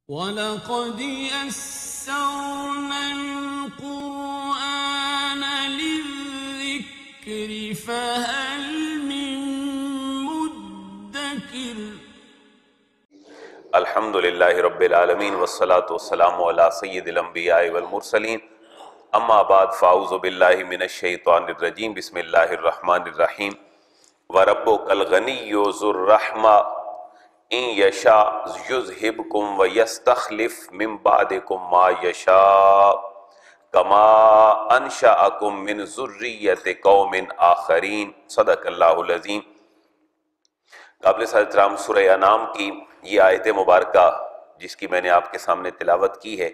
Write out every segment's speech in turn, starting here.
وَلَقَدْ يَسَّرْنَا الْقُرْآنَ لِلذِّكْرِ فَهَلْ مِن مُّدَّكِرٍ۔ الحمد للہ رب العالمین والصلاة والسلام علی سید الانبیاء والمرسلین، اما بعد فاعوذ باللہ من الشیطان الرجیم، بسم اللہ الرحمن الرحیم۔ وَرَبُّكَ الْغَنِيُّ ذُو الرَّحْمَةِ إِن يَشَاءْ يُذْهِبْكُمْ وَيَسْتَخْلِفْ مِن بَعْدِكُم مَّا يَشَاءُ كَمَا أَنشَأَكُم مِّن ذُرِّيَّةِ قَوْمٍ آخَرِينَ۔ صدق اللہ العظیم۔ قابل احترام سورہ انعام کی یہ آیت مبارکہ جس کی میں نے آپ کے سامنے تلاوت کی ہے،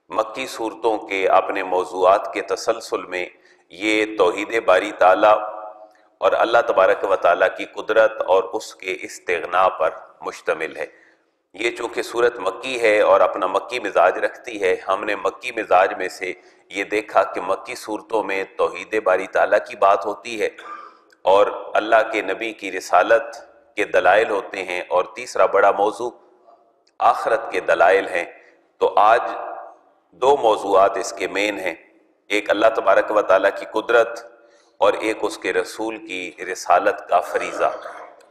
مکی صورتوں کے اپنے موضوعات کے تسلسل میں یہ توحید باری تعالیٰ اور اللہ تبارک و تعالیٰ کی قدرت اور اس کے استغنا پر مشتمل ہے۔ یہ چونکہ صورت مکی ہے اور اپنا مکی مزاج رکھتی ہے، ہم نے مکی مزاج میں سے یہ دیکھا کہ مکی صورتوں میں توحید باری تعالیٰ کی بات ہوتی ہے اور اللہ کے نبی کی رسالت کے دلائل ہوتے ہیں، اور تیسرا بڑا موضوع آخرت کے دلائل ہیں۔ تو آج دو موضوعات اس کے مین ہیں، ایک اللہ تبارک و تعالیٰ کی قدرت اور ایک اس کے رسول کی رسالت کا فریضہ،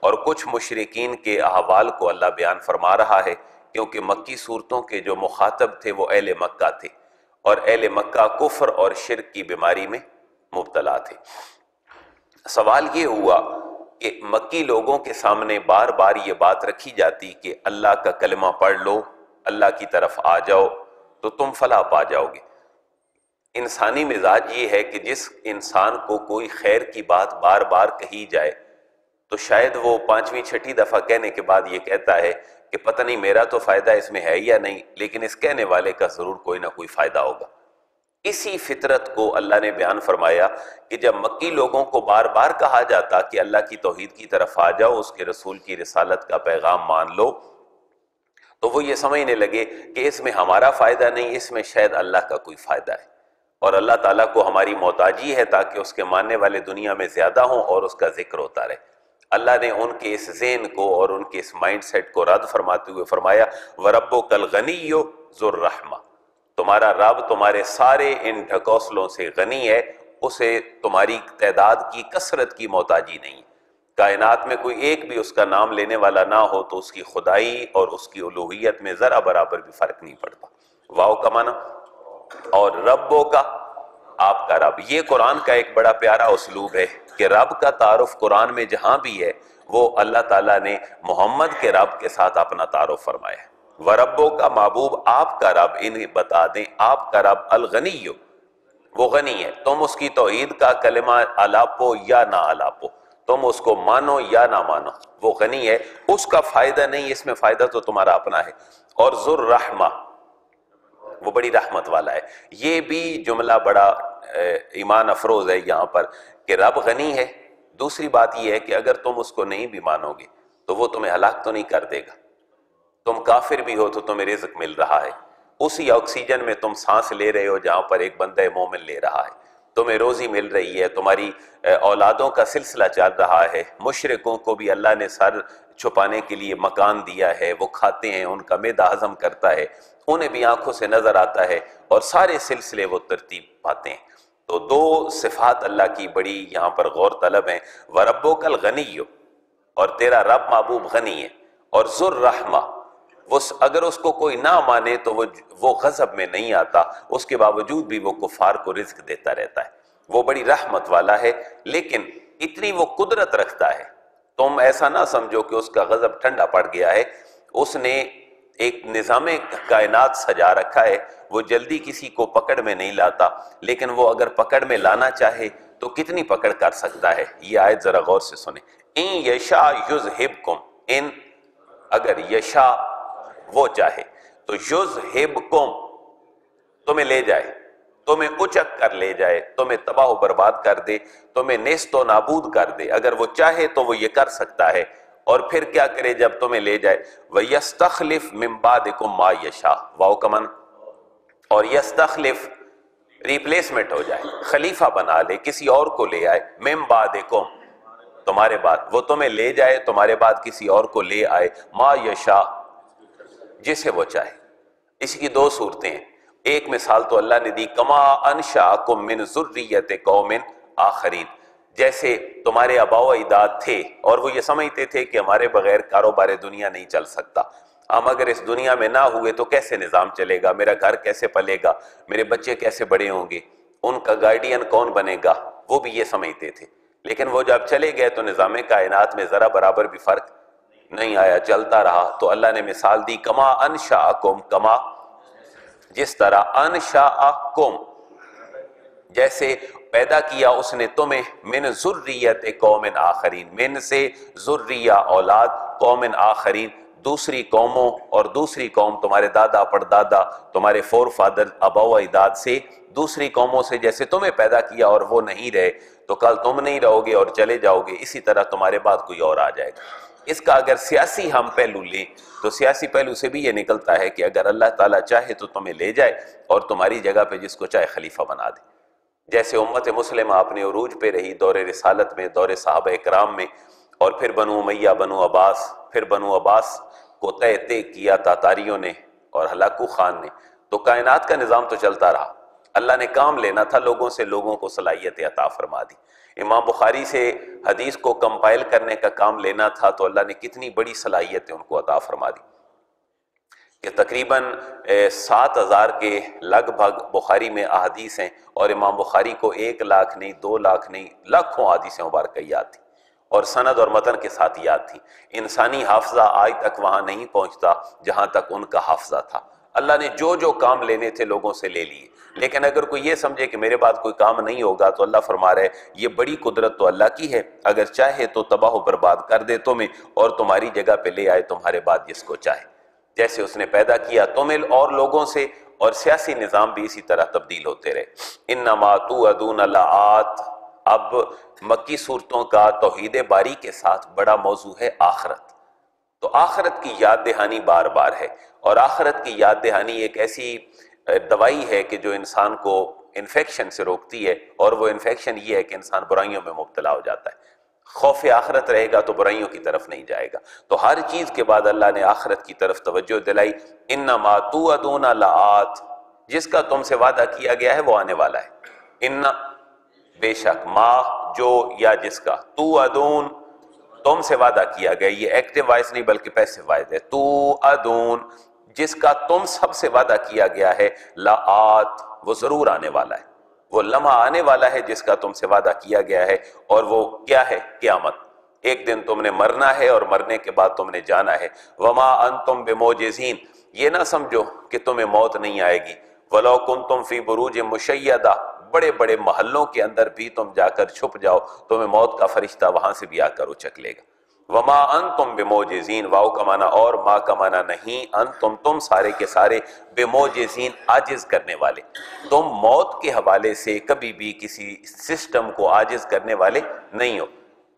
اور کچھ مشرکین کے احوال کو اللہ بیان فرما رہا ہے، کیونکہ مکی صورتوں کے جو مخاطب تھے وہ اہل مکہ تھے، اور اہل مکہ کفر اور شرک کی بیماری میں مبتلا تھے۔ سوال یہ ہوا کہ مکی لوگوں کے سامنے بار بار یہ بات رکھی جاتی کہ اللہ کا کلمہ پڑھ لو، اللہ کی طرف آ جاؤ تو تم فلاح پا جاؤ گے۔ انسانی مزاج یہ ہے کہ جس انسان کو کوئی خیر کی بات بار بار کہی جائے تو شاید وہ پانچویں چھٹی دفعہ کہنے کے بعد یہ کہتا ہے کہ پتہ نہیں میرا تو فائدہ اس میں ہے یا نہیں، لیکن اس کہنے والے کا ضرور کوئی نہ کوئی فائدہ ہوگا۔ اسی فطرت کو اللہ نے بیان فرمایا کہ جب مکی لوگوں کو بار بار کہا جاتا کہ اللہ کی توحید کی طرف آ جاؤ، اس کے رسول کی رسالت کا پیغام مان لو، تو وہ یہ سمجھنے لگے کہ اس میں ہمارا فائدہ نہیں، اس میں شاید اللہ کا کوئی فائدہ ہے، اور اللہ تعالیٰ کو ہماری محتاجی ہے تاکہ اس کے ماننے والے دنیا میں زیادہ ہوں اور اس کا ذکر ہوتا رہے۔ اللہ نے ان کے اس ذہن کو اور ان کے اس مائنڈ سیٹ کو رد فرماتے ہوئے فرمایا وَرَبُّكَ الْغَنِيُّ ذُو الرَّحْمَةِ، تمہارا رب تمہارے سارے ان ڈھکوسلوں سے غنی ہے، اسے تمہاری تعداد کی کثرت کی محتاجی نہیں۔ کائنات میں کوئی ایک بھی اس کا نام لینے والا نہ ہو تو اس کی خدائی اور اس کی الوہیت میں ذرا برابر بھی فرق نہیں پڑتا۔ واو کا معنی اور ربوں کا، آپ کا رب۔ یہ قرآن کا ایک بڑا پیارا اسلوب ہے کہ رب کا تعارف قرآن میں جہاں بھی ہے وہ اللہ تعالیٰ نے محمد کے رب کے ساتھ اپنا تعارف فرمایا ہے۔ وَرَبُّ کا محبوب آپ کا رب، انہیں بتا دیں آپ کا رب الغنی، وہ غنی ہے، تم اس کی توحید کا کلمہ الاپو یا نہ الاپو، تم اس کو مانو یا نہ مانو، وہ غنی ہے، اس کا فائدہ نہیں، اس میں فائدہ تو تمہارا اپنا ہے۔ اور ذو الرحمہ، وہ بڑی رحمت والا ہے۔ یہ بھی جملہ بڑا ایمان افروز ہے یہاں پر کہ رب غنی ہے۔ دوسری بات یہ ہے کہ اگر تم اس کو نہیں بھی مانو گے تو وہ تمہیں ہلاک تو نہیں کر دے گا، تم کافر بھی ہو تو تمہیں رزق مل رہا ہے، اسی آکسیجن میں تم سانس لے رہے ہو جہاں پر ایک بندہ مومن لے رہا ہے، تمہیں روزی مل رہی ہے، تمہاری اولادوں کا سلسلہ چل رہا ہے۔ مشرکوں کو بھی اللہ نے سر چھپانے کے لیے مکان دیا ہے، وہ کھاتے ہیں، ان کا معدہ ہضم کرتا ہے، انہیں بھی آنکھوں سے نظر آتا ہے، اور سارے سلسلے وہ ترتیب پاتے ہیں۔ تو دو صفات اللہ کی بڑی یہاں پر غور طلب ہیں، وَرَبُّكَ الْغَنِيُّ، اور تیرا رب محبوب غنی ہے، اور ذو الرحمہ، وہ اگر اس کو کوئی نہ مانے تو وہ غضب میں نہیں آتا، اس کے باوجود بھی وہ کفار کو رزق دیتا رہتا ہے، وہ بڑی رحمت والا ہے، لیکن اتنی وہ قدرت رکھتا ہے، تم ایسا نہ سمجھو کہ اس کا غضب ٹھنڈا پڑ گیا ہے، اس نے ایک نظام کائنات سجا رکھا ہے، وہ جلدی کسی کو پکڑ میں نہیں لاتا، لیکن وہ اگر پکڑ میں لانا چاہے تو کتنی پکڑ کر سکتا ہے۔ یہ آیت ذرا غور سے سنیں، ان یشاء یذہبکم، ان اگر یشاء وہ چاہے تو یذہبکم تمہیں لے جائے، تمہیں اچک کر لے جائے، تمہیں تباہ و برباد کر دے، تمہیں نیست و نابود کر دے، اگر وہ چاہے تو وہ یہ کر سکتا ہے، اور پھر کیا کرے جب تمہیں لے جائے، وَيَسْتَخْلِفْ مِن بَعْدِكُم مَّا يَشَاءُ، واو کا معنی اور یستخلف ریپلیسمنٹ ہو جائے، خلیفہ بنا لے، کسی اور کو لے آئے، مِن بَعْدِكُم تمہارے بعد، وہ تمہیں لے جائے تمہارے بعد کسی اور کو لے آئے، مَا يَشَاءُ جسے وہ چاہے۔ اس کی دو صورتیں ہیں. ایک مثال تو اللہ نے دی کما انشأکم من ذریۃ قوم آخرین، جیسے تمہارے آباء و اجداد تھے اور وہ یہ سمجھتے تھے کہ ہمارے بغیر کاروبار دنیا نہیں چل سکتا، ہم اگر اس دنیا میں نہ ہوئے تو کیسے نظام چلے گا، میرا گھر کیسے پلے گا، میرے بچے کیسے بڑے ہوں گے، ان کا گارڈین کون بنے گا، وہ بھی یہ سمجھتے تھے. لیکن وہ جب چلے گئے تو نظام کائنات میں ذرا برابر بھی فرق نہیں آیا، چلتا رہا. تو اللہ نے مثال دی کما انشأکم، کما جس طرح، انشأکم جیسے پیدا کیا اس نے تمہیں، من ذریت قوم آخرین، من سے ذریہ اولاد، قوم آخرین دوسری قوموں، اور دوسری قوم تمہارے دادا پردادا تمہارے فور فادر آباء و اجداد سے، دوسری قوموں سے جیسے تمہیں پیدا کیا اور وہ نہیں رہے تو کل تم نہیں رہو گے اور چلے جاؤ گے، اسی طرح تمہارے بعد کوئی اور آ جائے گا. اس کا اگر سیاسی ہم پہلو لیں تو سیاسی پہلو سے بھی یہ نکلتا ہے کہ اگر اللہ تعالیٰ چاہے تو تمہیں لے جائے اور تمہاری جگہ پہ جس کو چاہے خلیفہ بنا دے. جیسے امت مسلمہ اپنے عروج پہ رہی دور رسالت میں، دور صحابہ اکرام میں، اور پھر بنو امیہ، بنو عباس، پھر بنو عباس کو طے کیا تاتاریوں نے اور ہلاکو خان نے، تو کائنات کا نظام تو چلتا رہا. اللہ نے کام لینا تھا لوگوں سے، لوگوں کو صلاحیت عطا فرما دی. امام بخاری سے حدیث کو کمپائل کرنے کا کام لینا تھا تو اللہ نے کتنی بڑی صلاحیتیں ان کو عطا فرما دی کہ تقریباً 7,000 کے لگ بھگ بخاری میں احادیث ہیں، اور امام بخاری کو 1 لاکھ نہیں، 2 لاکھ نہیں، لاکھوں احادیث مبارکہ یاد تھی اور سند اور متن کے ساتھ یاد تھی. انسانی حافظہ آج تک وہاں نہیں پہنچتا جہاں تک ان کا حافظہ تھا. اللہ نے جو جو کام لینے تھے لوگوں سے لے لیے. لیکن اگر کوئی یہ سمجھے کہ میرے بعد کوئی کام نہیں ہوگا تو اللہ فرما رہے یہ بڑی قدرت تو اللہ کی ہے، اگر چاہے تو تباہ و برباد کر دے تمہیں اور تمہاری جگہ پہ لے آئے تمہارے بعد جس کو چاہے. جیسے اس نے پیدا کیا تمہیں اور لوگوں سے، اور سیاسی نظام بھی اسی طرح تبدیل ہوتے رہے. انما توعدون لآت. اب مکی صورتوں کا توحید باری کے ساتھ بڑا موضوع ہے آخرت. تو آخرت کی یاد دہانی بار بار ہے، اور آخرت کی یاد دہانی ایک ایسی دوائی ہے کہ جو انسان کو انفیکشن سے روکتی ہے، اور وہ انفیکشن یہ ہے کہ انسان برائیوں میں مبتلا ہو جاتا ہے. خوف آخرت رہے گا تو برائیوں کی طرف نہیں جائے گا. تو ہر چیز کے بعد اللہ نے آخرت کی طرف توجہ دلائی. انما توعدون لآت، جس کا تم سے وعدہ کیا گیا ہے وہ آنے والا ہے. ان بے شک، ما جو یا جس کا، توعدون تم سے وعدہ کیا گیا، یہ ایکٹیو وائس نہیں بلکہ پیسو وائس ہے. توعدون جس کا تم سب سے وعدہ کیا گیا ہے، لآت وہ ضرور آنے والا ہے، وہ لمحہ آنے والا ہے جس کا تم سے وعدہ کیا گیا ہے. اور وہ کیا ہے؟ قیامت. ایک دن تم نے مرنا ہے اور مرنے کے بعد تم نے جانا ہے. وما انتم بموجزین، یہ نہ سمجھو کہ تمہیں موت نہیں آئے گی. ولو کنتم فی بروج مشیدہ، بڑے بڑے محلوں کے اندر بھی تم جا کر چھپ جاؤ تمہیں موت کا فرشتہ وہاں سے بھی آ کر اچک لے گا. وما انتم بموجزین، واو کا معنی اور، ما کا معنی نہیں، انتم تم سارے کے سارے، بموجزین عاجز کرنے والے. تم موت کے حوالے سے کبھی بھی کسی سسٹم کو عاجز کرنے والے نہیں ہو.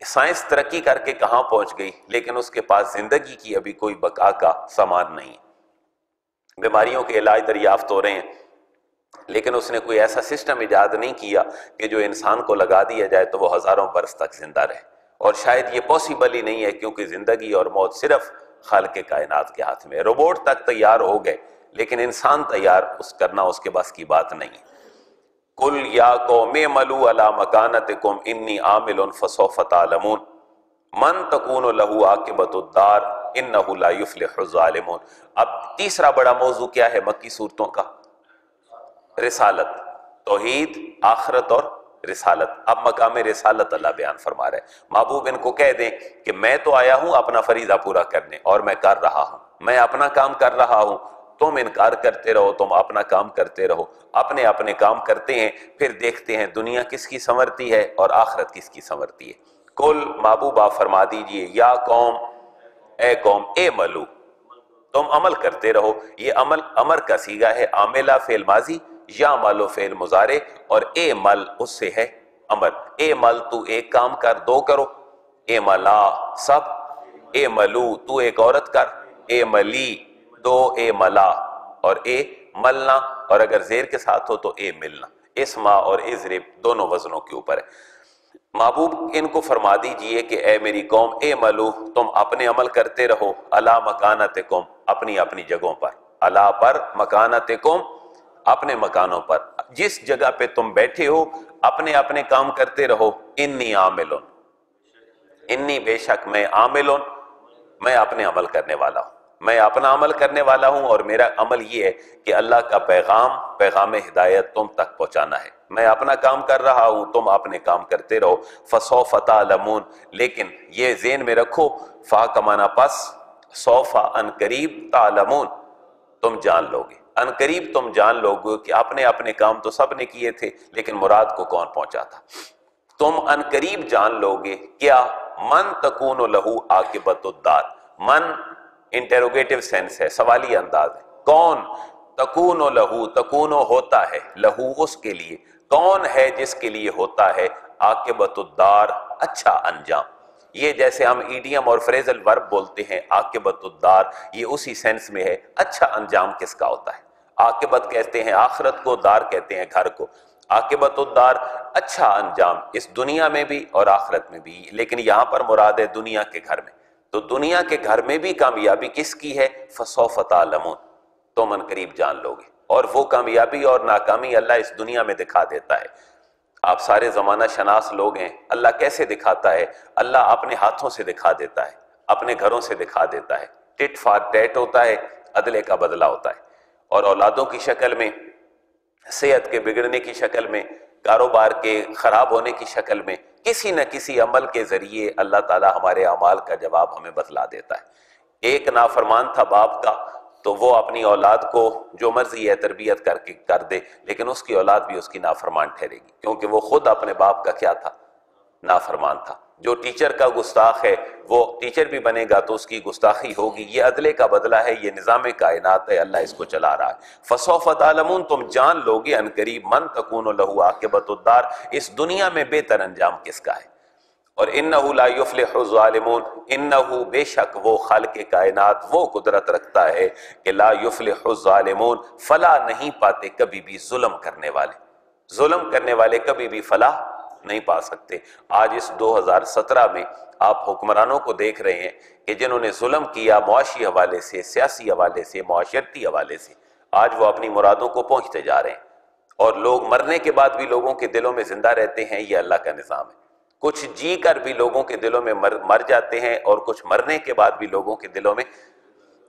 سائنس ترقی کر کے کہاں پہنچ گئی، لیکن اس کے پاس زندگی کی ابھی کوئی بقا کا سامان نہیں. بیماریوں کے علاج دریافت ہو رہے ہیں، لیکن اس نے کوئی ایسا سسٹم ایجاد نہیں کیا کہ جو انسان کو لگا دیا جائے تو وہ ہزاروں برس تک زندہ رہے. اور شاید یہ پاسبل ہی نہیں ہے، کیونکہ زندگی اور موت صرف خالق کائنات کے ہاتھ میں ہے. روبوٹ تک تیار ہو گئے لیکن انسان تیار کرنا اس کے بس کی بات نہیں. قل یا قوم اعملوا علی مکانتکم انی عامل فسوف تعلمون من تکون لہ عاقبۃ الدار انہ لا یفلح الظالمون. اب تیسرا بڑا موضوع کیا ہے مکی صورتوں کا؟ رسالت، توحید، آخرت اور رسالت. اب مقام رسالت اللہ بیان فرما رہے ہیں. محبوب ان کو کہہ دیں کہ میں تو آیا ہوں اپنا فریضہ پورا کرنے اور میں کر رہا ہوں، میں اپنا کام کر رہا ہوں، تم انکار کرتے رہو، تم اپنا کام کرتے رہو. اپنے اپنے کام کرتے ہیں، پھر دیکھتے ہیں دنیا کس کی سنورتی ہے اور آخرت کس کی سنورتی ہے. کل محبوب آپ فرما دیجئے یا قوم، اے قوم، اعملوا تم عمل کرتے رہو. یہ عمل امر کا صیغہ ہے، عاملہ فعل ماضی، یعمل فعل مضارع، اور اعمل اس سے ہے امر. اعمل تو ایک کام کر، دو کرو. اعملا سب. اعملو تو ایک عورت کر. اعملی دو. اعملا اور اے ملنا، اور اگر زیر کے ساتھ ہو تو اے ملنا. اسما اور اضرب دونوں وزنوں کے اوپر ہے. محبوب ان کو فرما دیجئے کہ اے میری قوم، اعملو تم اپنے عمل کرتے رہو، علی مکانتکم اپنی اپنی جگہوں پر. الا پر مکانتکم، اپنے مکانوں پر، جس جگہ پہ تم بیٹھے ہو اپنے اپنے کام کرتے رہو. انی عاملن، انی بے شک میں، عاملن میں اپنے عمل کرنے والا ہوں، میں اپنا عمل کرنے والا ہوں، اور میرا عمل یہ ہے کہ اللہ کا پیغام ہدایت تم تک پہنچانا ہے. میں اپنا کام کر رہا ہوں، تم اپنے کام کرتے رہو. فسوف تعلمون، لیکن یہ ذہن میں رکھو، فا کا معنی پس، سوف ان قریب، تعلمون تم جان لو گے، ان قریب تم جان لو گے کہ اپنے اپنے کام تو سب نے کیے تھے لیکن مراد کو کون پہنچا تھا. تم ان قریب جان لو گے کیا، من تکون لہو عاقبت الدار. من انٹیروگیٹو سینس ہے، سوالی انداز ہے. کون، تکون لہو، تکون ہوتا ہے، لہو اس کے لیے، کون ہے جس کے لیے ہوتا ہے، عاقبت الدار اچھا انجام. یہ جیسے ہم ایڈیم اور فریزل ورب بولتے ہیں، عاقبت الدار، یہ اسی سینس میں ہے، اچھا انجام کس کا ہوتا ہے. عاقبت کہتے ہیں آخرت کو، دار کہتے ہیں گھر کو. عاقبت الدار اچھا انجام اس دنیا میں بھی اور آخرت میں بھی، لیکن یہاں پر مراد ہے دنیا کے گھر میں. تو دنیا کے گھر میں بھی کامیابی کس کی ہے، فسوف تعلمون تم ان قریب جان لو گے. اور وہ کامیابی اور ناکامی اللہ اس دنیا میں دکھا دیتا ہے. آپ سارے زمانہ شناس لوگ ہیں، اللہ کیسے دکھاتا ہے؟ اللہ اپنے ہاتھوں سے دکھا دیتا ہے، اپنے گھروں سے دکھا دیتا ہے. ٹٹ فار ٹیٹ ہوتا ہے، عدلے کا بدلہ ہوتا ہے. اور اولادوں کی شکل میں، صحت کے بگڑنے کی شکل میں، کاروبار کے خراب ہونے کی شکل میں، کسی نہ کسی عمل کے ذریعے اللہ تعالی ہمارے اعمال کا جواب ہمیں بتلا دیتا ہے. ایک نافرمان تھا باپ کا، تو وہ اپنی اولاد کو جو مرضی ہے تربیت کر کے کر دے، لیکن اس کی اولاد بھی اس کی نافرمان ٹھہرے گی، کیونکہ وہ خود اپنے باپ کا کیا تھا، نافرمان تھا. جو ٹیچر کا گستاخ ہے وہ ٹیچر بھی بنے گا تو اس کی گستاخی ہوگی. یہ عدلے کا بدلہ ہے، یہ نظام کائنات ہے، اللہ اس کو چلا رہا ہے. فسوف تعلمون تم جان لو گے ان قریب، من تکون لہ عاقبت الدار اس دنیا میں بہتر انجام کس کا ہے. اور انہ لا یفلح الظالمون، انہ بے شک وہ خالق کائنات وہ قدرت رکھتا ہے کہ لا یفلح الظالمون فلاح نہیں پاتے کبھی بھی ظلم کرنے والے. ظلم کرنے والے کبھی بھی فلاح نہیں پا سکتے. آج اس 2017 میں آپ حکمرانوں کو دیکھ رہے ہیں کہ جنہوں نے ظلم کیا معاشی حوالے سے، سیاسی حوالے سے، معاشرتی حوالے سے، آج وہ اپنی مرادوں کو پہنچتے جا رہے ہیں. اور لوگ مرنے کے بعد بھی لوگوں کے دلوں میں زندہ رہتے ہیں. یہ اللہ کا نظام ہے. کچھ جی کر بھی لوگوں کے دلوں میں مر جاتے ہیں، اور کچھ مرنے کے بعد بھی لوگوں کے دلوں میں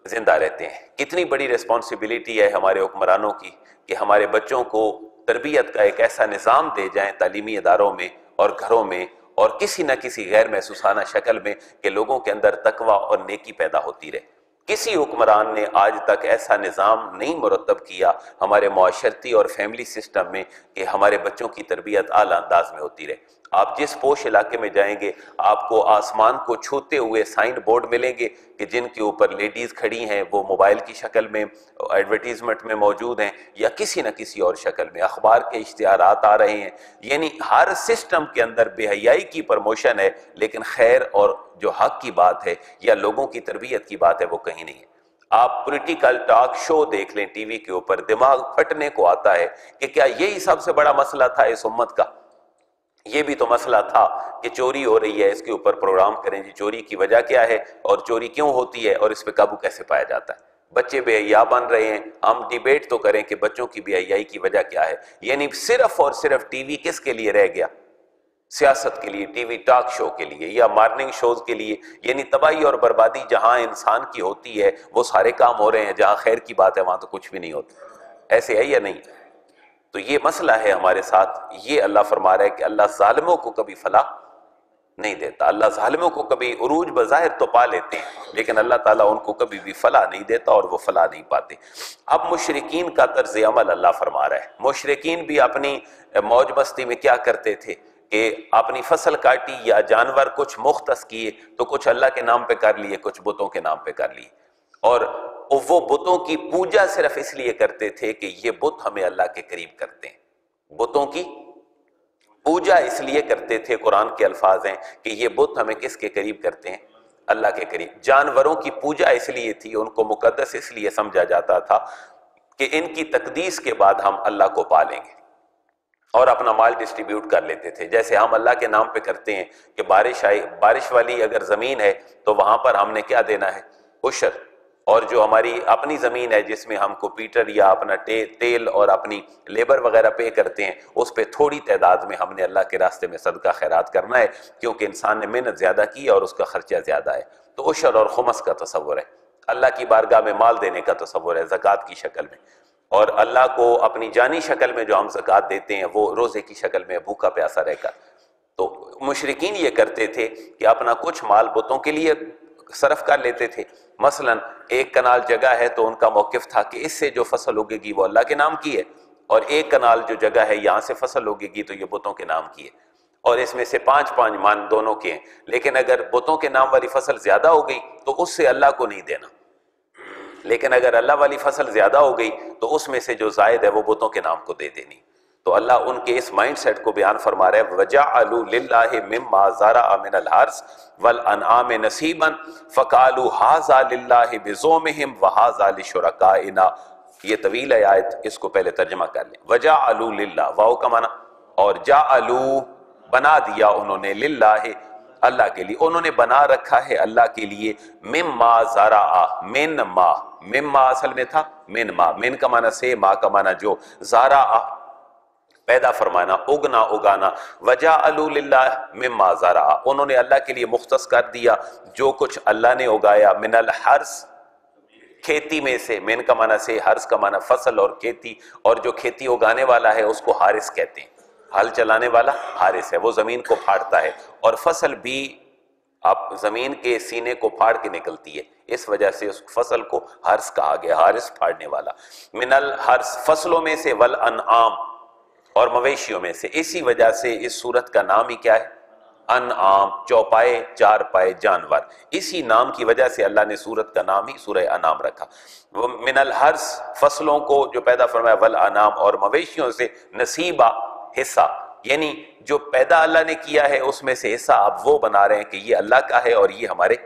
زندہ رہتے ہیں. کتنی بڑی ریسپانسبلٹی ہے ہمارے حکمرانوں کی کہ ہمارے بچوں کو تربیت کا ایک ایسا نظام دے جائیں تعلیمی اداروں میں اور گھروں میں اور کسی نہ کسی غیر محسوسانہ شکل میں کہ لوگوں کے اندر تقویٰ اور نیکی پیدا ہوتی رہے. کسی حکمران نے آج تک ایسا نظام نہیں مرتب کیا ہمارے معاشرتی اور فیملی سسٹم میں کہ ہمارے بچوں کی تربیت اعلیٰ انداز میں ہوتی رہے. آپ جس پوش علاقے میں جائیں گے آپ کو آسمان کو چھوتے ہوئے سائن بورڈ ملیں گے کہ جن کے اوپر لیڈیز کھڑی ہیں، وہ موبائل کی شکل میں ایڈورٹیزمنٹ میں موجود ہیں یا کسی نہ کسی اور شکل میں اخبار کے اشتہارات آ رہے ہیں. یعنی ہر سسٹم کے اندر بے حیائی کی پروموشن ہے، لیکن خیر اور جو حق کی بات ہے یا لوگوں کی تربیت کی بات ہے وہ کہیں نہیں ہے. آپ پولیٹیکل ٹاک شو دیکھ لیں ٹی وی کے اوپر، دماغ پھٹنے کو آتا ہے کہ کیا یہی سب سے بڑا مسئلہ تھا اس امت کا؟ یہ بھی تو مسئلہ تھا کہ چوری ہو رہی ہے، اس کے اوپر پروگرام کریں جی چوری کی وجہ کیا ہے اور چوری کیوں ہوتی ہے اور اس پہ قابو کیسے پایا جاتا ہے. بچے بے حیا بن رہے ہیں، ہم ڈیبیٹ تو کریں کہ بچوں کی بے حیائی کی وجہ کیا ہے. یعنی صرف اور صرف ٹی وی کس کے لیے رہ گیا؟ سیاست کے لیے، ٹی وی ٹاک شو کے لیے یا مارننگ شوز کے لیے. یعنی تباہی اور بربادی جہاں انسان کی ہوتی ہے وہ سارے کام ہو رہے ہیں، جہاں خیر کی بات ہے وہاں تو کچھ بھی نہیں ہوتا. ایسے ہے یا نہیں؟ تو یہ مسئلہ ہے ہمارے ساتھ. یہ اللہ فرما رہا ہے کہ اللہ ظالموں کو کبھی فلاح نہیں دیتا. اللہ ظالموں کو کبھی عروج بظاہر تو پا لیتے ہیں لیکن اللہ تعالیٰ ان کو کبھی بھی فلاح نہیں دیتا اور وہ فلاح نہیں پاتے. اب مشرکین کا طرز عمل اللہ فرما رہا ہے. مشرکین بھی اپنی موج مستی میں کیا کرتے تھے کہ اپنی فصل کاٹی یا جانور کچھ مختص کیے تو کچھ اللہ کے نام پہ کر لیے، کچھ بتوں کے نام پہ کر لیے. اور وہ بتوں کی پوجا صرف اس لیے کرتے تھے کہ یہ بت ہمیں اللہ کے قریب کرتے ہیں. بتوں کی پوجا اس لیے کرتے تھے، قرآن کے الفاظ ہیں کہ یہ بت ہمیں کس کے قریب کرتے ہیں؟ اللہ کے قریب. جانوروں کی پوجا اس لیے تھی، ان کو مقدس اس لیے سمجھا جاتا تھا کہ ان کی تقدیس کے بعد ہم اللہ کو پالیں گے اور اپنا مال ڈسٹریبیوٹ کر لیتے تھے. جیسے ہم اللہ کے نام پہ کرتے ہیں کہ بارش والی اگر زمین ہے تو وہاں پر ہم نے کیا دینا ہے؟ عشر. اور جو ہماری اپنی زمین ہے جس میں ہم کمپیوٹر یا اپنا تیل اور اپنی لیبر وغیرہ پے کرتے ہیں، اس پہ تھوڑی تعداد میں ہم نے اللہ کے راستے میں صدقہ خیرات کرنا ہے، کیونکہ انسان نے محنت زیادہ کی ہے اور اس کا خرچہ زیادہ ہے۔ تو عشر اور خمس کا تصور ہے، اللہ کی بارگاہ میں مال دینے کا تصور ہے زکوٰۃ کی شکل میں، اور اللہ کو اپنی جانی شکل میں جو ہم زکوٰۃ دیتے ہیں وہ روزے کی شکل میں بھوکا پیاسا رہ کر۔ تو مشرکین یہ کرتے تھے کہ اپنا کچھ مال بتوں کے لیے صرف کر لیتے تھے۔ مثلا ایک کنال جگہ ہے تو ان کا موقف تھا کہ اس سے جو فصل اگے گی وہ اللہ کے نام کی ہے، اور ایک کنال جو جگہ ہے یہاں سے فصل اگے گی تو یہ بتوں کے نام کی ہے، اور اس میں سے 5 مان دونوں کے ہیں، لیکن اگر بتوں کے نام والی فصل زیادہ ہو گئی تو اس سے اللہ کو نہیں دینا، لیکن اگر اللہ والی فصل زیادہ ہو گئی تو اس میں سے جو زائد ہے وہ بتوں کے نام کو دے دینی۔ تو اللہ ان کے اس مائنڈ سیٹ کو بیان فرما رہا ہے، وَجَعَلُوا لِلَّهِ مِمَّا زَرَعَ مِنَ الْحَرْثِ وَالْأَنْعَامِ نَصِيبًا فَقَالُوا هَٰذَا لِلَّهِ بِزُعْمِهِمْ وَهَٰذَا لِشُرَكَائِنَا۔ یہ طویل ہے آیت، اس کو پہلے ترجمہ کر لیں۔ وَجَعَلُوا لِلَّهِ، واو کا معنی، اور جَعَلُوا بنا دیا انہوں نے، لِلَّهِ اللہ کے لیے، انہوں نے بنا رکھا ہے اللہ کے لیے، مِمَّا زَرَعَ من ما، مما اصل میں تھا من ما، من کا معنی سے، ما کا معنی جو، زَرَعَ پیدا فرمانا، اگنا اگانا، وَجَعَلُوا لِلَّهِ مِمَّا زَرَعَ انہوں نے اللہ کے لیے مختص کر دیا جو کچھ اللہ نے اگایا، من الحرث کھیتی میں سے، من کا معنی سے، حرث کا معنی فصل اور کھیتی، اور جو کھیتی اگانے والا ہے اس کو حارث کہتے ہیں، ہل چلانے والا حارث ہے، وہ زمین کو پھاڑتا ہے، اور فصل بھی اب زمین کے سینے کو پھاڑ کے نکلتی ہے، اس وجہ سے اس فصل کو حرث کہا گیا، حارث پھاڑنے والا، من الحرث فصلوں میں سے، والانعام اور مویشیوں میں سے، اسی وجہ سے اس سورت کا نام ہی کیا ہے؟ انعام، چوپائے چار پائے جانور، اسی نام کی وجہ سے اللہ نے سورت کا نام ہی سورہ انعام رکھا۔ وہ من الحرث فصلوں کو جو پیدا فرمایا، والانعام اور مویشیوں سے، نصیبہ حصہ، یعنی جو پیدا اللہ نے کیا ہے اس میں سے حصہ اب وہ بنا رہے ہیں کہ یہ اللہ کا ہے اور یہ ہمارے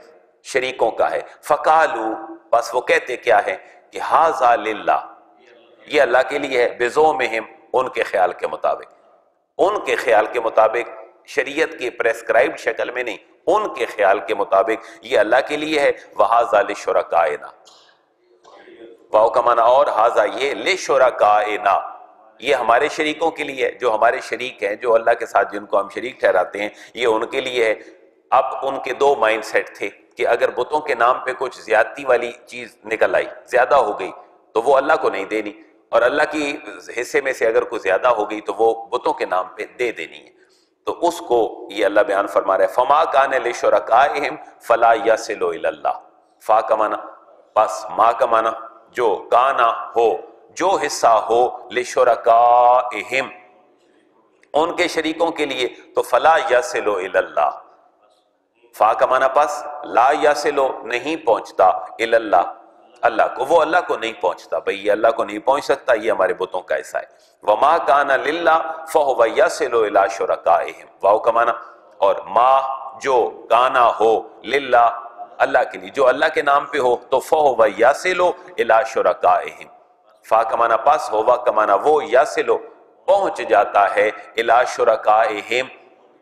شریکوں کا ہے۔ فقالوا، بس وہ کہتے کیا ہے کہ ھذا للہ، یہ اللہ کے لیے ہے، بزعمہم ان کے خیال کے مطابق، ان کے خیال کے مطابق، شریعت کی پریسکرائبڈ شکل میں نہیں، ان کے خیال کے مطابق یہ اللہ کے لیے ہے، وَھَذَا لِشُرَكَائِنَا، واو کا معنی اور، ھذا یہ، لِشُرَكَائِنَا یہ ہمارے شریکوں کے لیے ہے، جو ہمارے شریک ہیں، جو اللہ کے ساتھ جن کو ہم شریک ٹھہراتے ہیں، یہ ان کے لیے ہے۔ اب ان کے دو مائنڈ سیٹ تھے کہ اگر بتوں کے نام پہ کچھ زیادتی والی چیز نکل آئی، زیادہ ہو گئی، تو وہ اللہ کو نہیں دینی، اور اللہ کی حصے میں سے اگر کوئی زیادہ ہو گئی تو وہ بتوں کے نام پہ دے دینی ہے۔ تو اس کو یہ اللہ بیان فرما رہا ہے، فما کان لشرکائہم فلا یصل الی اللہ، فا کا معنی پس، ما کا معنی جو، کانا ہو جو حصہ ہو، لشرکائہم ان کے شریکوں کے لیے، تو فلا یصل الی اللہ، فا کا معنی پس، لا یصل نہیں پہنچتا، الی اللہ اللہ کو، وہ اللہ کو نہیں پہنچتا، بھئی یہ اللہ کو نہیں پہنچ سکتا، یہ ہمارے بتوں کا حصہ ہے۔ وَمَا كَانَ لِلَّهِ فَهُوَ يَصِلُ إِلَىٰ شُرَكَائِهِمْ، واو کا معنی، اور ما جو، کانا ہو، للہ اللہ کے لیے، جو اللہ کے نام پہ ہو، تو فَهُوَ يَصِلُ إِلَىٰ شُرَكَائِهِمْ، فا کا معنی پس، ہوا کا معنی وہ، یَصِلُ پہنچ جاتا ہے، إِلَىٰ شُرَكَائِهِمْ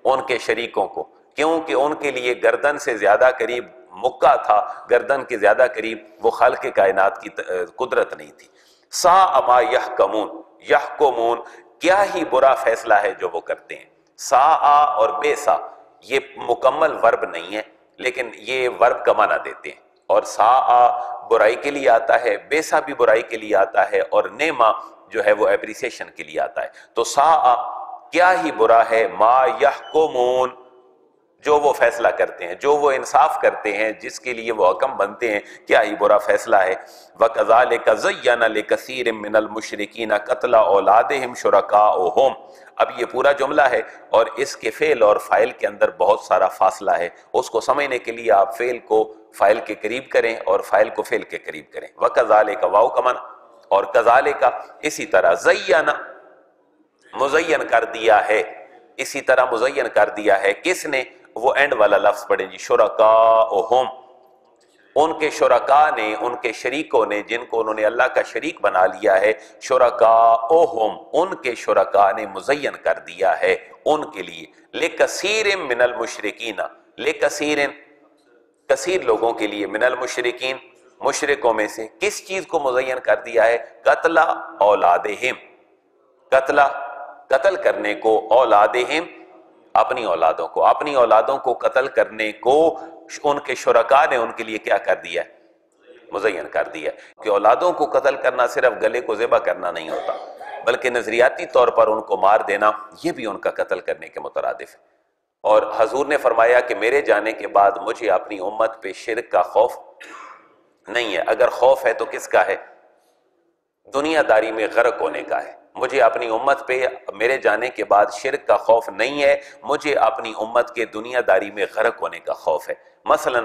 ان کے شریکوں کو، کیونکہ ان کے لیے گردن سے زیادہ قریب مکہ تھا، گردن کے زیادہ قریب وہ خلق کائنات کی قدرت نہیں تھی۔ ساء ما یحکمون، یحکمون کیا ہی برا فیصلہ ہے جو وہ کرتے ہیں۔ ساء اور بے سا یہ مکمل ورب نہیں ہے، لیکن یہ ورب کا معنی دیتے ہیں، اور ساء برائی کے لیے آتا ہے، بے سا بھی برائی کے لیے آتا ہے، اور نعمہ جو ہے وہ اپریسیشن کے لیے آتا ہے۔ تو ساء کیا ہی برا ہے، ما یحکمون جو وہ فیصلہ کرتے ہیں، جو وہ انصاف کرتے ہیں، جس کے لیے وہ حکم بنتے ہیں، کیا ہی برا فیصلہ ہے۔ وَكَذَلِكَ زَيَّنَ لِكَثِيرٍ مِّنَ الْمُشْرِكِينَ قَتْلَ أَوْلَادِهِمْ شُرَكَاؤُهُمْ، اب یہ پورا جملہ ہے اور اس کے فعل اور فاعل کے اندر بہت سارا فاصلہ ہے، اس کو سمجھنے کے لیے آپ فعل کو فاعل کے قریب کریں اور فاعل کو فعل کے قریب کریں۔ وَكَذَلِكَ واو کا معنی، اور كَذَلِكَ اسی طرح، زَيَّنَ مزین کر دیا ہے، اسی طرح مزین کر دیا ہے، کس نے؟ وہ اینڈ والا لفظ پڑھیں جی، شرکاءہم ان کے شرکاء نے، ان کے شریکوں نے، جن کو انہوں نے اللہ کا شریک بنا لیا ہے، شرکاءہم ان کے شرکاء نے مزین کر دیا ہے ان کے لیے، لکثیر من المشرکین، لکثیر کثیر لوگوں کے لیے، من المشرکین مشرکوں میں سے کس چیز کو مزین کر دیا ہے؟ قتل اولادہم، قتل کرنے کو، اولادہم اپنی اولادوں کو، اپنی اولادوں کو قتل کرنے کو ان کے شرکاء نے ان کے لیے کیا کر دیا ہے؟ مزین کر دیا کہ اولادوں کو قتل کرنا صرف گلے کو ذبح کرنا نہیں ہوتا، بلکہ نظریاتی طور پر ان کو مار دینا یہ بھی ان کا قتل کرنے کے مترادف ہے۔ اور حضور نے فرمایا کہ میرے جانے کے بعد مجھے اپنی امت پہ شرک کا خوف نہیں ہے۔ اگر خوف ہے تو کس کا ہے؟ دنیا داری میں غرق ہونے کا ہے۔ مجھے اپنی امت پہ میرے جانے کے بعد شرک کا خوف نہیں ہے، مجھے اپنی امت کے دنیا داری میں غرق ہونے کا خوف ہے۔ مثلا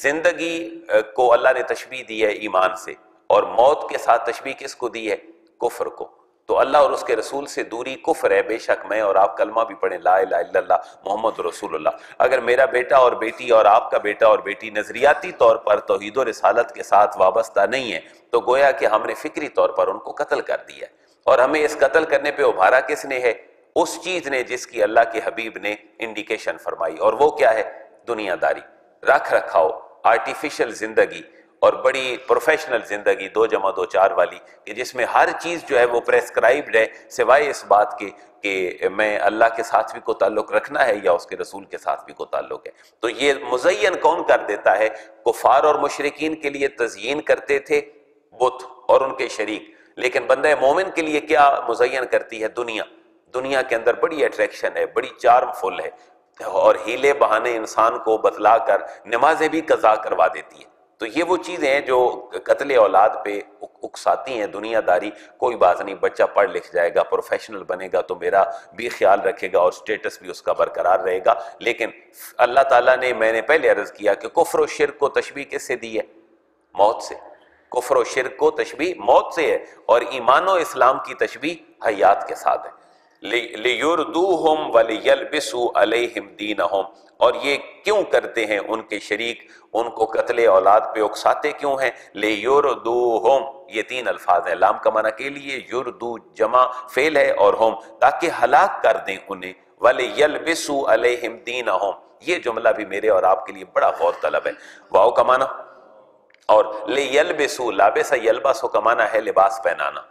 زندگی کو اللہ نے تشبیہ دی ہے ایمان سے، اور موت کے ساتھ تشبیہ کس کو دی ہے؟ کفر کو۔ تو اللہ اور اس کے رسول سے دوری کفر ہے، بے شک میں اور آپ کلمہ بھی پڑھیں لا الہ الا اللہ محمد رسول اللہ، اگر میرا بیٹا اور بیٹی اور آپ کا بیٹا اور بیٹی نظریاتی طور پر توحید و رسالت کے ساتھ وابستہ نہیں ہے تو گویا کہ ہم نے فکری طور پر ان کو قتل کر دیا ہے۔ اور ہمیں اس قتل کرنے پہ ابھارا کس نے ہے؟ اس چیز نے جس کی اللہ کے حبیب نے انڈیکیشن فرمائی، اور وہ کیا ہے؟ دنیا داری، رکھ رکھاؤ، آرٹیفیشل زندگی اور بڑی پروفیشنل زندگی 2 + 2 = 4 والی، کہ جس میں ہر چیز جو ہے وہ پریسکرائبڈ ہے سوائے اس بات کے کہ میں اللہ کے ساتھ بھی کو تعلق رکھنا ہے یا اس کے رسول کے ساتھ بھی کو تعلق ہے۔ تو یہ مزین کون کر دیتا ہے؟ کفار اور مشرکین کے لیے تزیین کرتے تھے بت اور ان کے شریک، لیکن بندہ مومن کے لیے کیا مزین کرتی ہے؟ دنیا کے اندر بڑی اٹریکشن ہے، بڑی چارم فل ہے، اور ہیلے بہانے انسان کو بتلا کر نمازیں بھی قضا کروا دیتی ہے۔ تو یہ وہ چیزیں ہیں جو قتل اولاد پہ اکساتی ہیں دنیا داری۔ کوئی بات نہیں، بچہ پڑھ لکھ جائے گا، پروفیشنل بنے گا تو میرا بھی خیال رکھے گا اور سٹیٹس بھی اس کا برقرار رہے گا۔ لیکن اللہ تعالیٰ نے، میں نے پہلے عرض کیا کہ کفر و شرک کو تشبیہ کس سے دی ہے؟ موت سے۔ کفر و شرک کو تشبیہ موت سے ہے، اور ایمان و اسلام کی تشبیہ حیات کے ساتھ ہے۔ لِيُرْدُوهُمْ وَلِيَلْبِسُوا عَلَيْهِمْ دِينَهُمْ، اور یہ کیوں کرتے ہیں ان کے شریک، ان کو قتل اولاد پہ اکساتے کیوں ہیں؟ لِيُرْدُوهُمْ، یہ 3 الفاظ ہیں، لام کا معنی کے لیے، یردو جمع فعل ہے، اور ہم تاکہ ہلاک کر دیں انہیں، وَلِيَلْبِسُوا عَلَيْهِمْ دِينَهُمْ، یہ جملہ بھی میرے اور آپ کے لیے بڑا غور طلب ہے۔ واو کا معنی، اور لِيَلْبِسُوا، لابس یلبس کا معنی ہے لباس پہنانا۔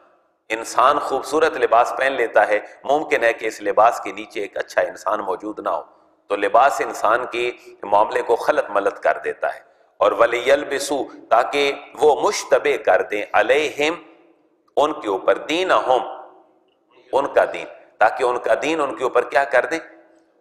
انسان خوبصورت لباس پہن لیتا ہے، ممکن ہے کہ اس لباس کے نیچے ایک اچھا انسان موجود نہ ہو، تو لباس انسان کے معاملے کو خلط ملط کر دیتا ہے۔ اور وَلِيَلْبِسُوا، تاکہ وہ مشتبہ کر دیں، علیہم ان کے اوپر، دینہم ان کا دین، تاکہ ان کا دین ان کے اوپر کیا کر دیں؟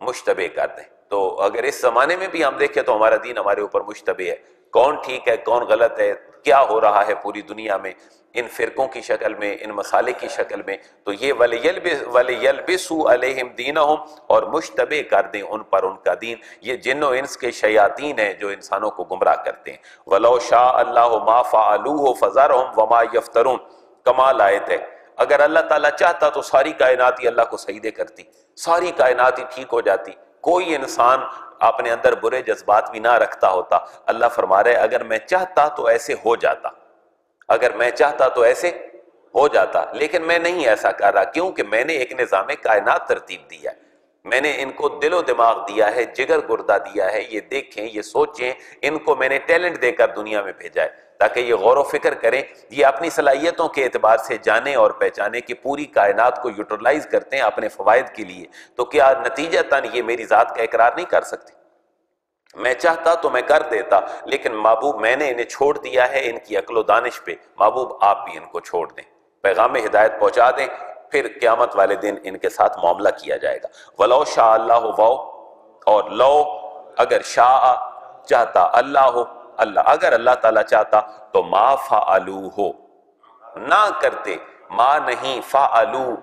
مشتبہ کر دیں۔ تو اگر اس زمانے میں بھی ہم دیکھیں تو ہمارا دین ہمارے اوپر مشتبہ ہے، کون ٹھیک ہے کون غلط ہے، کیا ہو رہا ہے پوری دنیا میں ان فرقوں کی شکل میں، ان مسالے کی شکل میں۔ تو یہ وَلِيَلْبِسُوا عَلَيْهِمْ دِينَهُمْ، اور مشتبہ کر دیں ان پر ان کا دین۔ یہ جن و انس کے شیاطین ہیں جو انسانوں کو گمراہ کرتے ہیں۔ وَلَوْ شَاءَ اللَّهُ مَا فَعَلُوهُ فَذَرْهُمْ وَمَا يَفْتَرُونَ، کمال آیت ہے۔ اگر اللہ تعالیٰ چاہتا تو ساری کائنات ہی اللہ کو سجدے کرتی، ساری کائنات ہی ٹھیک ہو جاتی، کوئی انسان اپنے اندر برے جذبات بھی نہ رکھتا ہوتا۔ اللہ فرما رہے اگر میں چاہتا تو ایسے ہو جاتا، اگر میں چاہتا تو ایسے ہو جاتا، لیکن میں نہیں ایسا کر رہا، کیونکہ میں نے ایک نظام کائنات ترتیب دیا ہے، میں نے ان کو دل و دماغ دیا ہے، جگر گردہ دیا ہے، یہ دیکھیں یہ سوچیں، ان کو میں نے ٹیلنٹ دے کر دنیا میں بھیجا ہے تاکہ یہ غور و فکر کریں، یہ اپنی صلاحیتوں کے اعتبار سے جانیں اور پہچانیں کہ پوری کائنات کو یوٹیلائز کرتے ہیں اپنے فوائد کے لیے، تو کیا نتیجتاً یہ میری ذات کا اقرار نہیں کر سکتے؟ میں چاہتا تو میں کر دیتا، لیکن محبوب میں نے انہیں چھوڑ دیا ہے ان کی عقل و دانش پہ، محبوب آپ بھی ان کو چھوڑ دیں، پیغام ہدایت پہنچا دیں، پھر قیامت والے دن ان کے ساتھ معاملہ کیا جائے گا۔ وَلَوْ شَاءَ اللَّهُ وَو، اور لو اگر شاء چاہتا، اللہ اللہ اگر اللہ تعالیٰ چاہتا تو ما فعلوہ نہ کرتے، ما نہیں، فعلو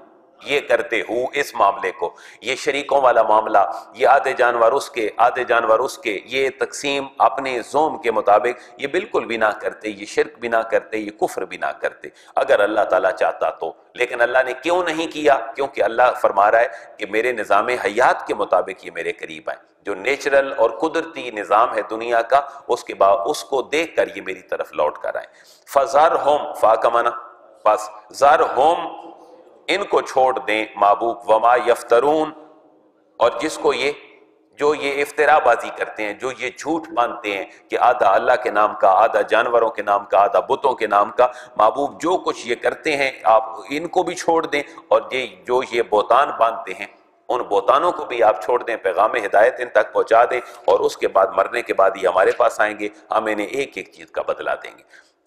یہ کرتے ہو اس معاملے کو، یہ شریکوں والا معاملہ، یہ آدھے جانور اس کے آدھے جانور اس کے، یہ تقسیم اپنے زوم کے مطابق یہ بالکل بھی نہ کرتے، یہ شرک بھی نہ کرتے، یہ کفر بھی نہ کرتے اگر اللہ تعالیٰ چاہتا تو۔ لیکن اللہ نے کیوں نہیں کیا؟ کیونکہ اللہ فرما رہا ہے کہ میرے نظام حیات کے مطابق یہ میرے قریب آئیں، جو نیچرل اور قدرتی نظام ہے دنیا کا، اس کے بعد اس کو دیکھ کر یہ میری طرف لوٹ کر آئیں۔ فَذَرْهُمْ، فا کا معنی بس، ذَرْهُمْ ان کو چھوڑ دیں محبوب، وما یفترون اور جس کو یہ جو یہ افتراء بازی کرتے ہیں، جو یہ جھوٹ باندھتے ہیں کہ آدھا اللہ کے نام کا، آدھا جانوروں کے نام کا، آدھا بتوں کے نام کا، محبوب جو کچھ یہ کرتے ہیں آپ ان کو بھی چھوڑ دیں، اور جو یہ بہتان باندھتے ہیں ان بہتانوں کو بھی آپ چھوڑ دیں، پیغام ہدایت ان تک پہنچا دیں، اور اس کے بعد مرنے کے بعد یہ ہمارے پاس آئیں گے، ہم انہیں ایک ایک چیز کا بدلہ دیں گے۔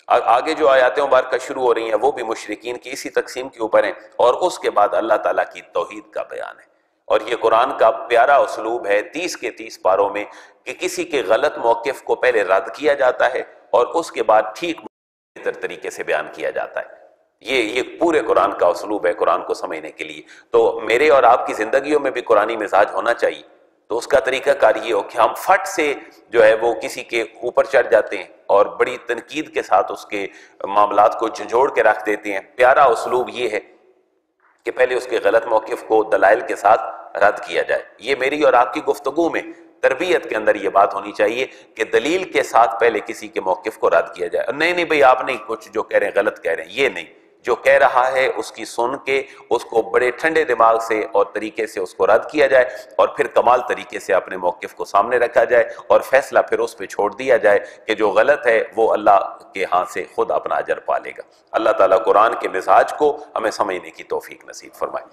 آگے جو آیاتیں مبارکہ شروع ہو رہی ہیں وہ بھی مشرکین کی اسی تقسیم کے اوپر ہیں، اور اس کے بعد اللہ تعالیٰ کی توحید کا بیان ہے۔ اور یہ قرآن کا پیارا اسلوب ہے 30 کے 30 پاروں میں کہ کسی کے غلط موقف کو پہلے رد کیا جاتا ہے اور اس کے بعد ٹھیک بہتر طریقے سے بیان کیا جاتا ہے۔ یہ پورے قرآن کا اسلوب ہے قرآن کو سمجھنے کے لیے۔ تو میرے اور آپ کی زندگیوں میں بھی قرآنی مزاج ہونا چاہیے۔ تو اس کا طریقہ کار یہ ہو کہ ہم فٹ سے جو ہے وہ کسی کے اوپر چڑھ جاتے ہیں اور بڑی تنقید کے ساتھ اس کے معاملات کو جھنجھوڑ کے رکھ دیتے ہیں۔ پیارا اسلوب یہ ہے کہ پہلے اس کے غلط موقف کو دلائل کے ساتھ رد کیا جائے۔ یہ میری اور آپ کی گفتگو میں تربیت کے اندر یہ بات ہونی چاہیے کہ دلیل کے ساتھ پہلے کسی کے موقف کو رد کیا جائے۔ نہیں بھئی آپ نہیں کچھ جو کہہ رہے ہیں غلط کہہ رہے ہیں، یہ نہیں، جو کہہ رہا ہے اس کی سن کے اس کو بڑے ٹھنڈے دماغ سے اور طریقے سے اس کو رد کیا جائے، اور پھر کمال طریقے سے اپنے موقف کو سامنے رکھا جائے، اور فیصلہ پھر اس پہ چھوڑ دیا جائے کہ جو غلط ہے وہ اللہ کے ہاں سے خود اپنا اجر پالے گا۔ اللہ تعالیٰ قرآن کے مزاج کو ہمیں سمجھنے کی توفیق نصیب فرمائے۔